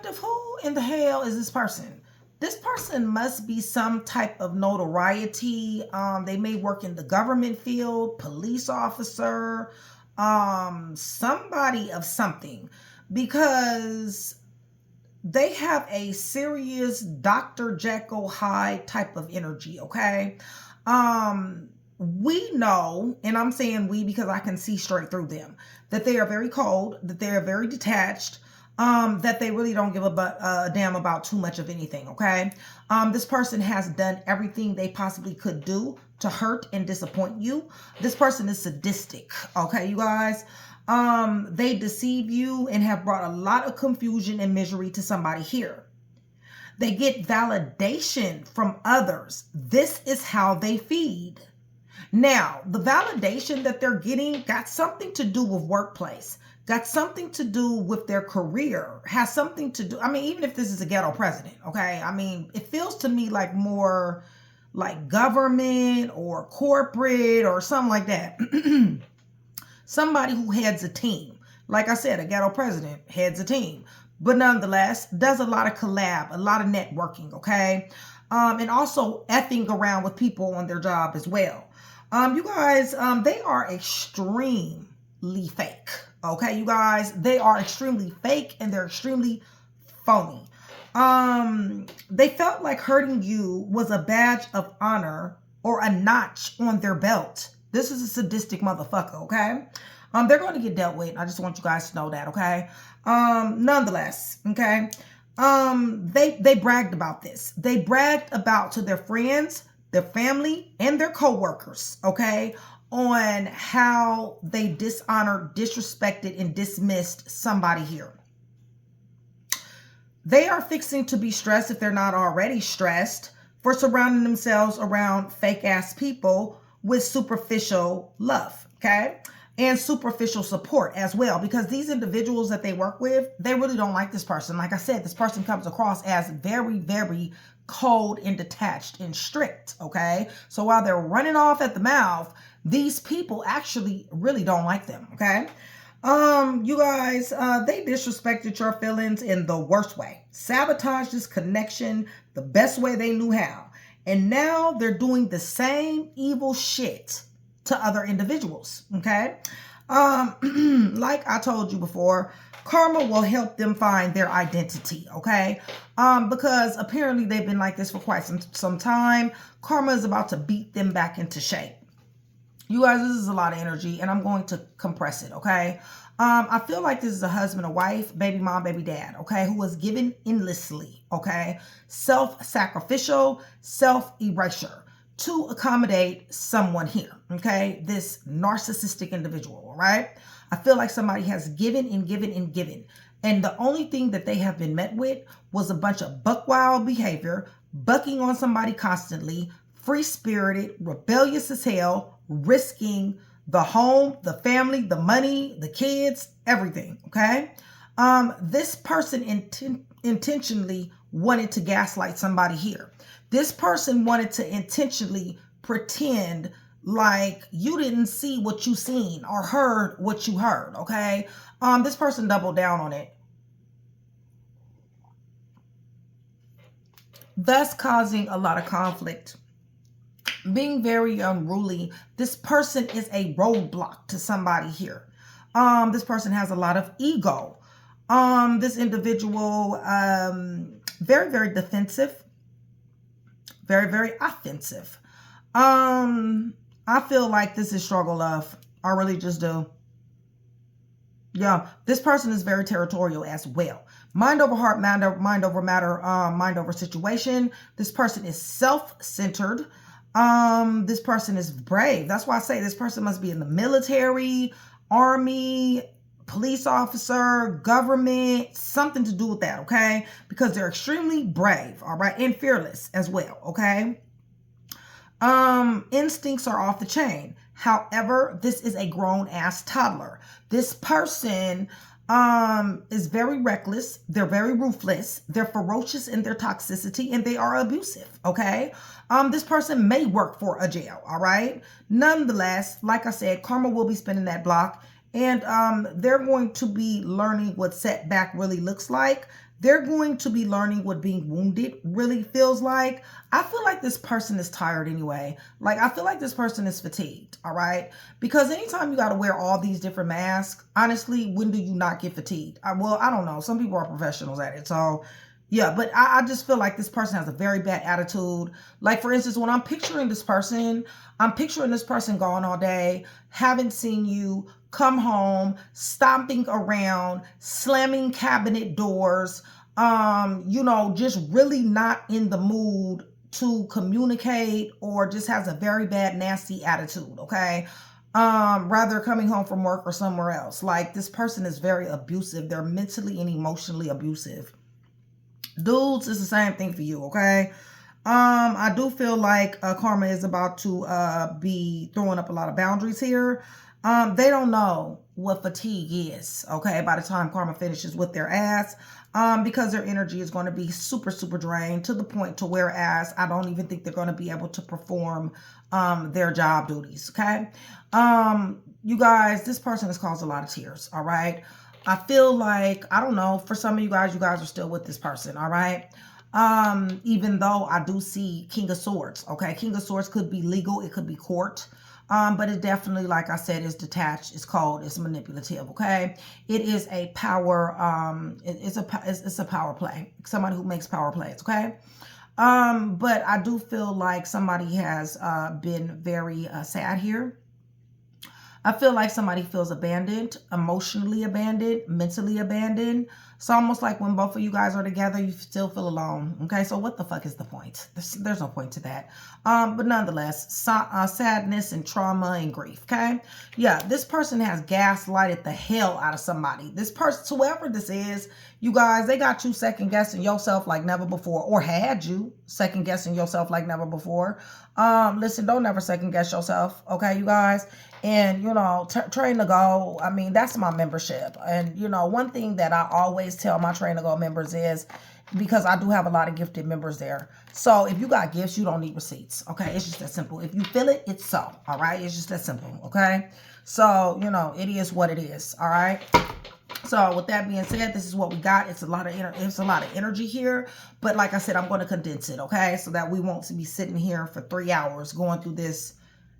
Who in the hell is this person? This person must be some type of notoriety. They may work in the government field, police officer, somebody of something, because they have a serious Dr. Jekyll Hyde type of energy, okay? We know, and I'm saying we because I can see straight through them, that they are very cold, that they are very detached, that they really don't give a damn about too much of anything, okay? This person has done everything they possibly could do to hurt and disappoint you. This person is sadistic, okay, you guys? They deceive you and have brought a lot of confusion and misery to somebody here. They get validation from others. This is how they feed. Now, the validation that they're getting got something to do with workplace, got something to do with their career, has something to do, I mean, even if this is a ghetto president, okay? I mean, it feels to me like more like government or corporate or something like that. Somebody who heads a team. Like I said, a ghetto president heads a team. But nonetheless, does a lot of collab, a lot of networking, okay? And also effing around with people on their job as well. You guys, they are extremely fake. Okay, you guys, they are extremely fake and they're extremely phony. They felt like hurting you was a badge of honor or a notch on their belt. This is a sadistic motherfucker, okay? They're going to get dealt with. I just want you guys to know that, okay? Nonetheless, okay? They bragged about this. They bragged about to their friends, their family, and their coworkers, okay, on how they dishonored, disrespected, and dismissed somebody here. They are fixing to be stressed, if they're not already stressed, for surrounding themselves around fake-ass people with superficial love, okay? And superficial support as well, because these individuals that they work with, they really don't like this person. Like I said, this person comes across as very, very cold and detached and strict, okay? So while they're running off at the mouth, these people actually really don't like them, okay? You guys, they disrespected your feelings in the worst way. Sabotaged this connection the best way they knew how. And now they're doing the same evil shit to other individuals, okay? Like I told you before, karma will help them find their identity, okay? Because apparently they've been like this for quite some time. Karma is about to beat them back into shape. You guys, this is a lot of energy, and I'm going to compress it, okay? I feel like this is a husband, a wife, baby mom, baby dad, okay, who was given endlessly, okay? Self-sacrificial, self-erasure to accommodate someone here, okay? This narcissistic individual, all right? I feel like somebody has given and given and given. And the only thing that they have been met with was a bunch of buck wild behavior, bucking on somebody constantly, free-spirited, rebellious as hell, risking the home, the family, the money, the kids, everything, okay? This person intentionally wanted to gaslight somebody here. This person wanted to intentionally pretend like you didn't see what you seen or heard what you heard, okay? This person doubled down on it, thus causing a lot of conflict. Being very unruly. This person is a roadblock to somebody here. This person has a lot of ego. This individual, very, very defensive, very, very offensive. I feel like this is struggle love. I really just do. Yeah, this person is very territorial as well. Mind over heart, mind over matter, mind over situation. This person is self-centered. This person is brave. That's why I say this person must be in the military, army, police officer, government, something to do with that, okay? Because they're extremely brave, all right, and fearless as well, okay? Instincts are off the chain. However, this is a grown-ass toddler. This person is very reckless. They're very ruthless. They're ferocious in their toxicity, and they are abusive, okay? This person may work for a jail, all right? Nonetheless, like I said, karma will be spinning that block, and they're going to be learning what setback really looks like. They're going to be learning what being wounded really feels like. I feel like this person is tired anyway. Like, I feel like this person is fatigued, all right? Because anytime you got to wear all these different masks, honestly, when do you not get fatigued? Well, I don't know. Some people are professionals at it, so... yeah, but I just feel like this person has a very bad attitude. Like, for instance, when I'm picturing this person gone all day, haven't seen you, come home, stomping around, slamming cabinet doors, you know, just really not in the mood to communicate, or just has a very bad, nasty attitude, okay? Rather coming home from work or somewhere else. Like, this person is very abusive. They're mentally and emotionally abusive. Dudes, it's the same thing for you, okay? I do feel like Karma is about to be throwing up a lot of boundaries here. They don't know what fatigue is, okay, by the time Karma finishes with their ass, because their energy is going to be super, super drained to the point to whereas I don't even think they're going to be able to perform their job duties, okay? You guys, this person has caused a lot of tears, all right? I feel like, I don't know, for some of you guys are still with this person, all right? Even though I do see King of Swords, okay? King of Swords could be legal, it could be court, but it definitely, like I said, is detached, it's cold, it's manipulative, okay? It is a power, it's a power play, somebody who makes power plays, okay? But I do feel like somebody has been very sad here. I feel like somebody feels abandoned, emotionally abandoned, mentally abandoned. It's almost like when both of you guys are together, you still feel alone. Okay, so what the fuck is the point? There's no point to that. But nonetheless, sadness and trauma and grief, okay? Yeah, this person has gaslighted the hell out of somebody. This person, whoever this is, you guys, they got you second-guessing yourself like never before, or had you second-guessing yourself like never before. Listen, don't ever second-guess yourself, okay, you guys? And, you know, Train to Go, I mean, that's my membership. And, you know, one thing that I always tell my Train to Go members is, because I do have a lot of gifted members there. So if you got gifts, you don't need receipts, okay? It's just that simple. If you feel it, it's so, all right? It's just that simple, okay? So, you know, it is what it is, all right? So with that being said, this is what we got. It's a lot of energy here, but like I said, I'm going to condense it, okay? So that we won't be sitting here for 3 hours going through this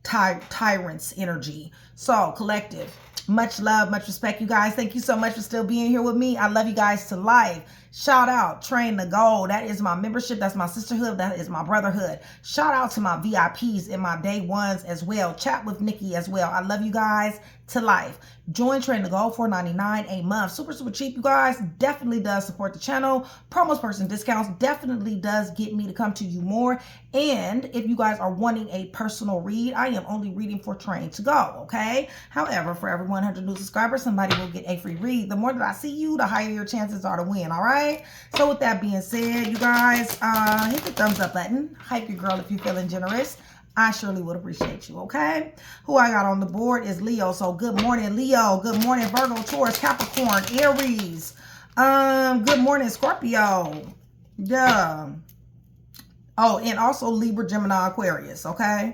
tyrant's energy. So collective, much love, much respect, you guys. Thank you so much for still being here with me. I love you guys to life. Shout out Train to Go. That is my membership. That's my sisterhood. That is my brotherhood. Shout out to my VIPs and my day ones as well. Chat with Nikki as well. I love you guys to life. Join Train to Go, $4.99 a month. Super, super cheap, you guys. Definitely does support the channel. Promos, perks, and discounts definitely does get me to come to you more. And if you guys are wanting a personal read, I am only reading for Train to Go, okay? However, for every 100 new subscribers, somebody will get a free read. The more that I see you, the higher your chances are to win, all right? So with that being said, you guys, hit the thumbs up button. Hype your girl if you're feeling generous. I surely would appreciate you, okay? Who I got on the board is Leo. So good morning, Leo. Good morning, Virgo, Taurus, Capricorn, Aries. Good morning, Scorpio. Yeah. Oh, and also Libra, Gemini, Aquarius, okay?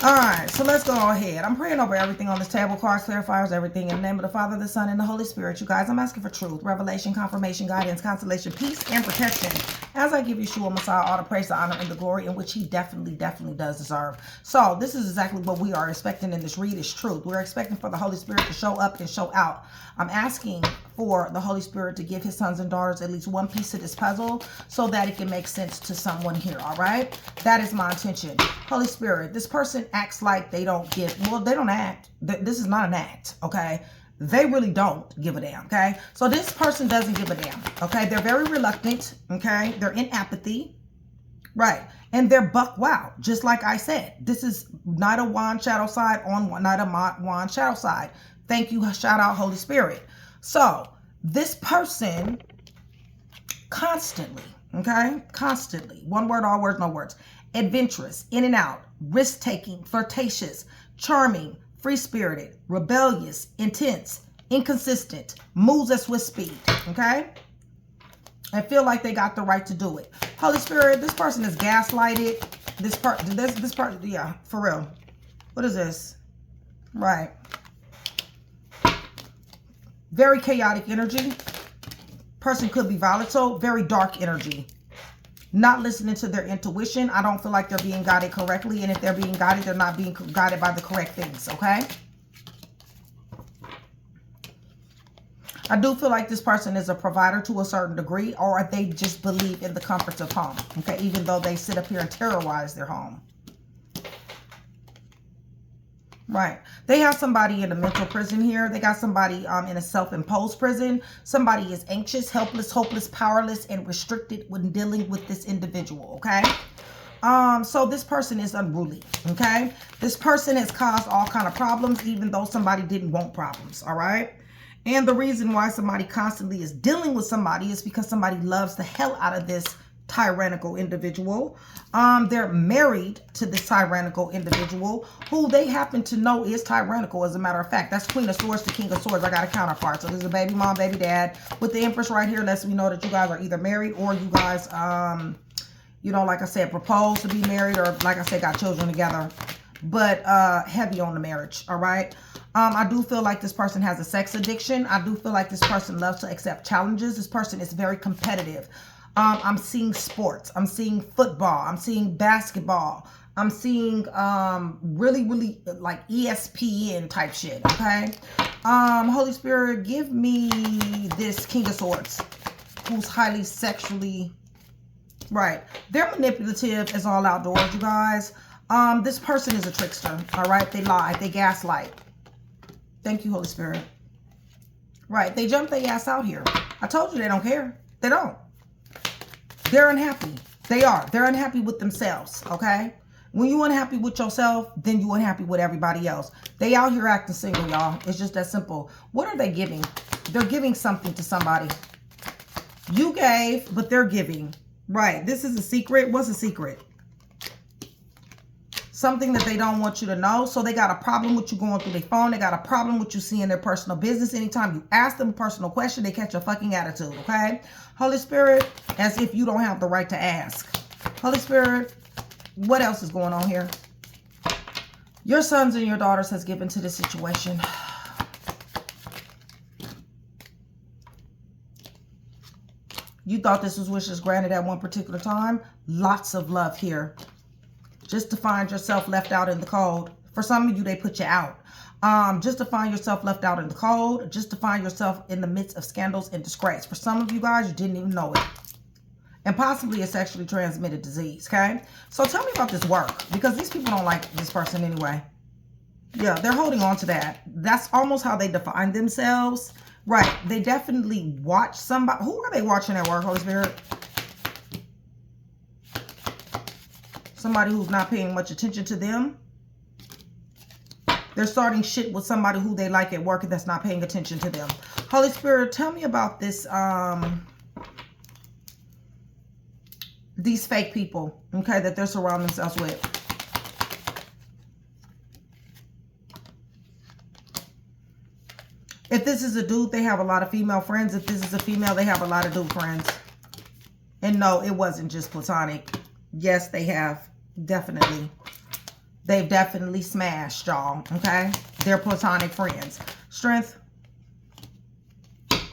All right, so let's go ahead. I'm praying over everything on this table. Cards, clarifiers, everything. In the name of the Father, the Son, and the Holy Spirit. You guys, I'm asking for truth, revelation, confirmation, guidance, consolation, peace, and protection. As I give Yeshua Messiah all the praise, the honor, and the glory in which he definitely does deserve. So this is exactly what we are expecting in this read is truth. We're expecting for the Holy Spirit to show up and show out. I'm asking for the Holy Spirit to give his sons and daughters at least one piece of this puzzle so that it can make sense to someone here, all right? That is my intention. Holy Spirit, this person acts like they don't give, well, they don't act. This is not an act, okay? They really don't give a damn, okay? So this person doesn't give a damn, okay? They're very reluctant, okay? They're in apathy, right? And they're buck wild, just like I said. This is Knight of Wands shadow side on Knight of Wands shadow side. Thank you, shout out Holy Spirit. So this person constantly, okay? Constantly, one word, all words, no words. Adventurous, in and out, risk-taking, flirtatious, charming, free-spirited, rebellious, intense, inconsistent, moves at swift speed, okay? I feel like they got the right to do it. Holy Spirit, this person is gaslighted. This part, yeah, for real. What is this? Right. Very chaotic energy. Person could be volatile, very dark energy. Not listening to their intuition. I don't feel like they're being guided correctly. And if they're being guided, they're not being guided by the correct things, okay? I do feel like this person is a provider to a certain degree, or they just believe in the comforts of home, okay? Even though they sit up here and terrorize their home. Right. They have somebody in a mental prison here. They got somebody in a self-imposed prison. Somebody is anxious, helpless, hopeless, powerless, and restricted when dealing with this individual, okay? So this person is unruly, okay? This person has caused all kind of problems, even though somebody didn't want problems, all right? And the reason why somebody constantly is dealing with somebody is because somebody loves the hell out of this tyrannical individual. They're married to this tyrannical individual who they happen to know is tyrannical. As a matter of fact, that's Queen of Swords to King of Swords. I got a counterpart. So there's a baby mom, baby dad with the Empress right here. Lets me know that you guys are either married or you guys, you know, like I said, proposed to be married, or like I said, got children together, but heavy on the marriage. All right. I do feel like this person has a sex addiction. I do feel like this person loves to accept challenges. This person is very competitive. I'm seeing sports. I'm seeing football. I'm seeing basketball. I'm seeing really like ESPN type shit, okay? Holy Spirit, give me this King of Swords who's highly sexually... Right. They're manipulative as all outdoors, you guys. This person is a trickster, all right? They lie. They gaslight. Thank you, Holy Spirit. Right. They jump their ass out here. I told you they don't care. They don't. They're unhappy. They are. They're unhappy with themselves, okay? When you unhappy with yourself, then you unhappy with everybody else. They out here acting single, y'all. It's just that simple. What are they giving? They're giving something to somebody. You gave, but they're giving. Right. This is a secret. What's a secret? Something that they don't want you to know. So they got a problem with you going through their phone. They got a problem with you seeing their personal business. Anytime you ask them a personal question, they catch a fucking attitude, okay? Holy Spirit, as if you don't have the right to ask. Holy Spirit, what else is going on here? Your sons and your daughters has given to this situation. You thought this was wishes granted at one particular time. Lots of love here. Just to find yourself left out in the cold. For some of you, they put you out. Just to find yourself left out in the cold. Just to find yourself in the midst of scandals and disgrace. For some of you guys, you didn't even know it. And possibly a sexually transmitted disease, okay? So tell me about this work. Because these people don't like this person anyway. Yeah, they're holding on to that. That's almost how they define themselves. Right. They definitely watch somebody. Who are they watching at work, Holy Spirit? Somebody who's not paying much attention to them. They're starting shit with somebody who they like at work that's not paying attention to them. Holy Spirit, tell me about this, these fake people, okay, that they're surrounding themselves with. If this is a dude, they have a lot of female friends. If this is a female, they have a lot of dude friends. And no, it wasn't just platonic. Yes, they have. Definitely. They've definitely smashed, y'all. Okay? They're platonic friends. Strength.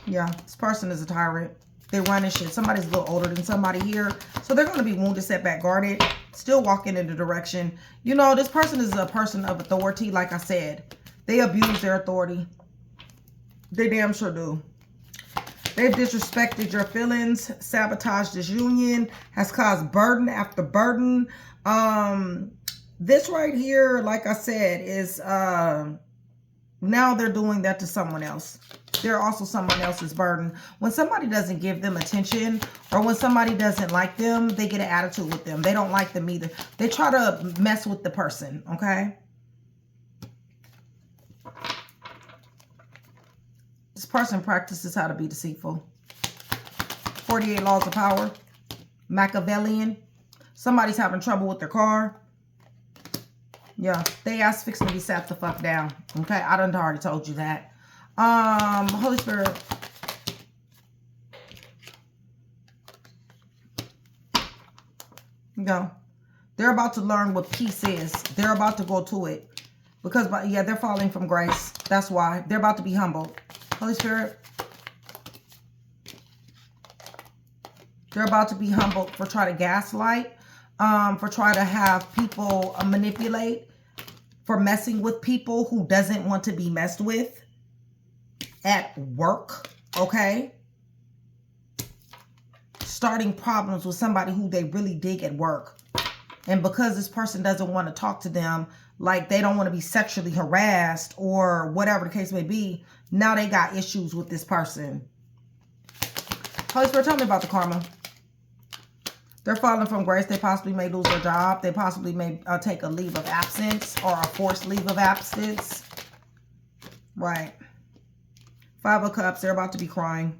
Yeah, this person is a tyrant. They're running shit. Somebody's a little older than somebody here. So they're going to be wounded, setback, guarded. Still walking in the direction. You know, this person is a person of authority, like I said. They abuse their authority. They damn sure do. They've disrespected your feelings, sabotaged this union, has caused burden after burden. This right here, like I said, is now they're doing that to someone else. They're also someone else's burden. When somebody doesn't give them attention, or when somebody doesn't like them, they get an attitude with them. They don't like them either. They try to mess with the person, okay? This person practices how to be deceitful. 48 laws of power. Machiavellian. Somebody's having trouble with their car. Yeah, they ass fixing to be sat the fuck down. Okay, I done already told you that. Holy Spirit. Go. They're about to learn what peace is. They're about to go to it. Because, yeah, they're falling from grace. That's why. They're about to be humbled. Holy Spirit. They're about to be humbled for trying to gaslight, for trying to have people manipulate, for messing with people who doesn't want to be messed with at work, okay? Starting problems with somebody who they really dig at work. And because this person doesn't want to talk to them, like they don't want to be sexually harassed or whatever the case may be, now they got issues with this person. Holy Spirit, tell me about the karma. They're falling from grace. They possibly may lose their job. They possibly may take a leave of absence or a forced leave of absence. Right. 5 of Cups. They're about to be crying.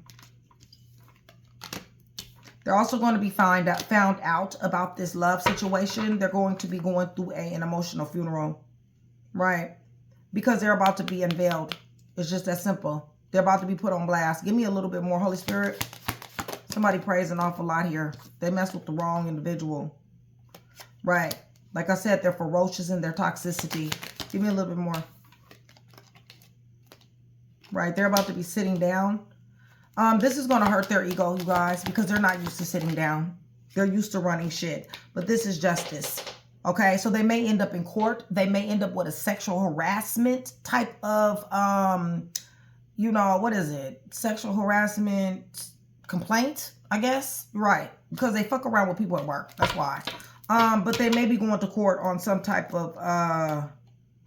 They're also going to be found out about this love situation. They're going to be going through an emotional funeral. Right. Because they're about to be unveiled. It's just that simple. They're about to be put on blast. Give me a little bit more, Holy Spirit. Somebody prays an awful lot here. They mess with the wrong individual. Right. Like I said, they're ferocious in their toxicity. Give me a little bit more. Right. They're about to be sitting down. This is going to hurt their ego, you guys, because they're not used to sitting down. They're used to running shit. But this is justice. Okay. So they may end up in court. They may end up with a sexual harassment type of, you know, what is it? Sexual harassment complaint, I guess. Right. Because they fuck around with people at work. That's why. But they may be going to court on some type of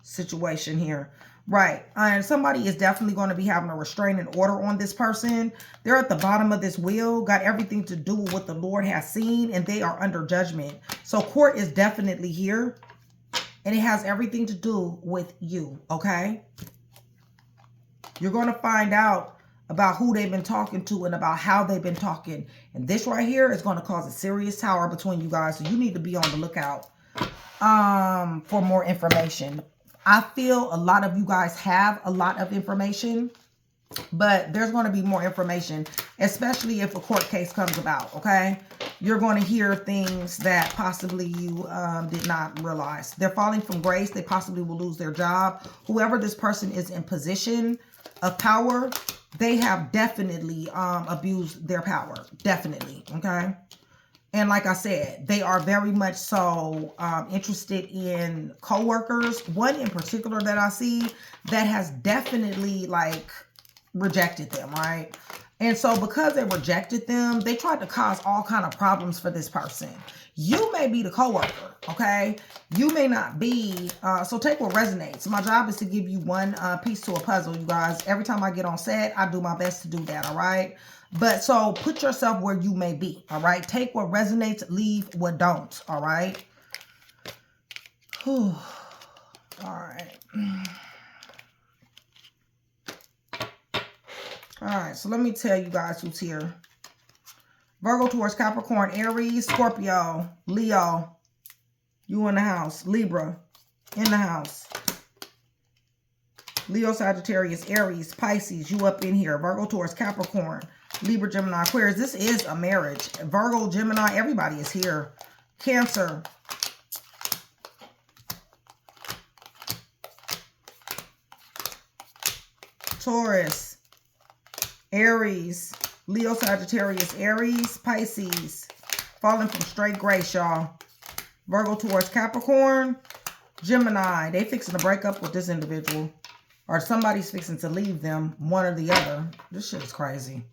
situation here. Right. And somebody is definitely going to be having a restraining order on this person. They're at the bottom of this wheel, got everything to do with what the Lord has seen, and they are under judgment. So court is definitely here, and it has everything to do with you, okay? You're going to find out about who they've been talking to and about how they've been talking. And this right here is going to cause a serious tower between you guys. So you need to be on the lookout for more information. I feel a lot of you guys have a lot of information, but there's going to be more information, especially if a court case comes about, okay? You're going to hear things that possibly you did not realize. They're falling from grace. They possibly will lose their job. Whoever this person is in position of power, they have definitely abused their power. Definitely, okay? And like I said, they are very much so interested in coworkers. One in particular that I see that has definitely like rejected them, right? And so because they rejected them, they tried to cause all kind of problems for this person. You may be the coworker, okay? You may not be. So take what resonates. My job is to give you one piece to a puzzle, you guys. Every time I get on set, I do my best to do that, all right? But so put yourself where you may be, all right? Take what resonates, leave what don't, all right? Whew. All right. All right, so let me tell you guys who's here. Virgo, Taurus, Capricorn, Aries, Scorpio, Leo, you in the house. Libra, in the house. Leo, Sagittarius, Aries, Pisces, you up in here. Virgo, Taurus, Capricorn, Libra, Gemini, Aquarius. This is a marriage. Virgo, Gemini, everybody is here. Cancer. Taurus. Aries. Leo, Sagittarius, Aries, Pisces. Falling from straight grace, y'all. Virgo, Taurus, Capricorn, Gemini. They fixing to break up with this individual. Or somebody's fixing to leave them, one or the other. This shit is crazy.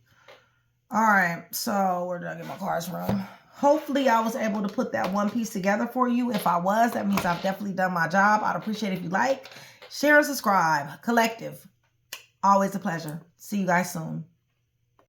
All right, so where did I get my cards from? Hopefully I was able to put that one piece together for you. If I was, that means I've definitely done my job. I'd appreciate it if you like, share, and subscribe. Collective. Always a pleasure. See you guys soon.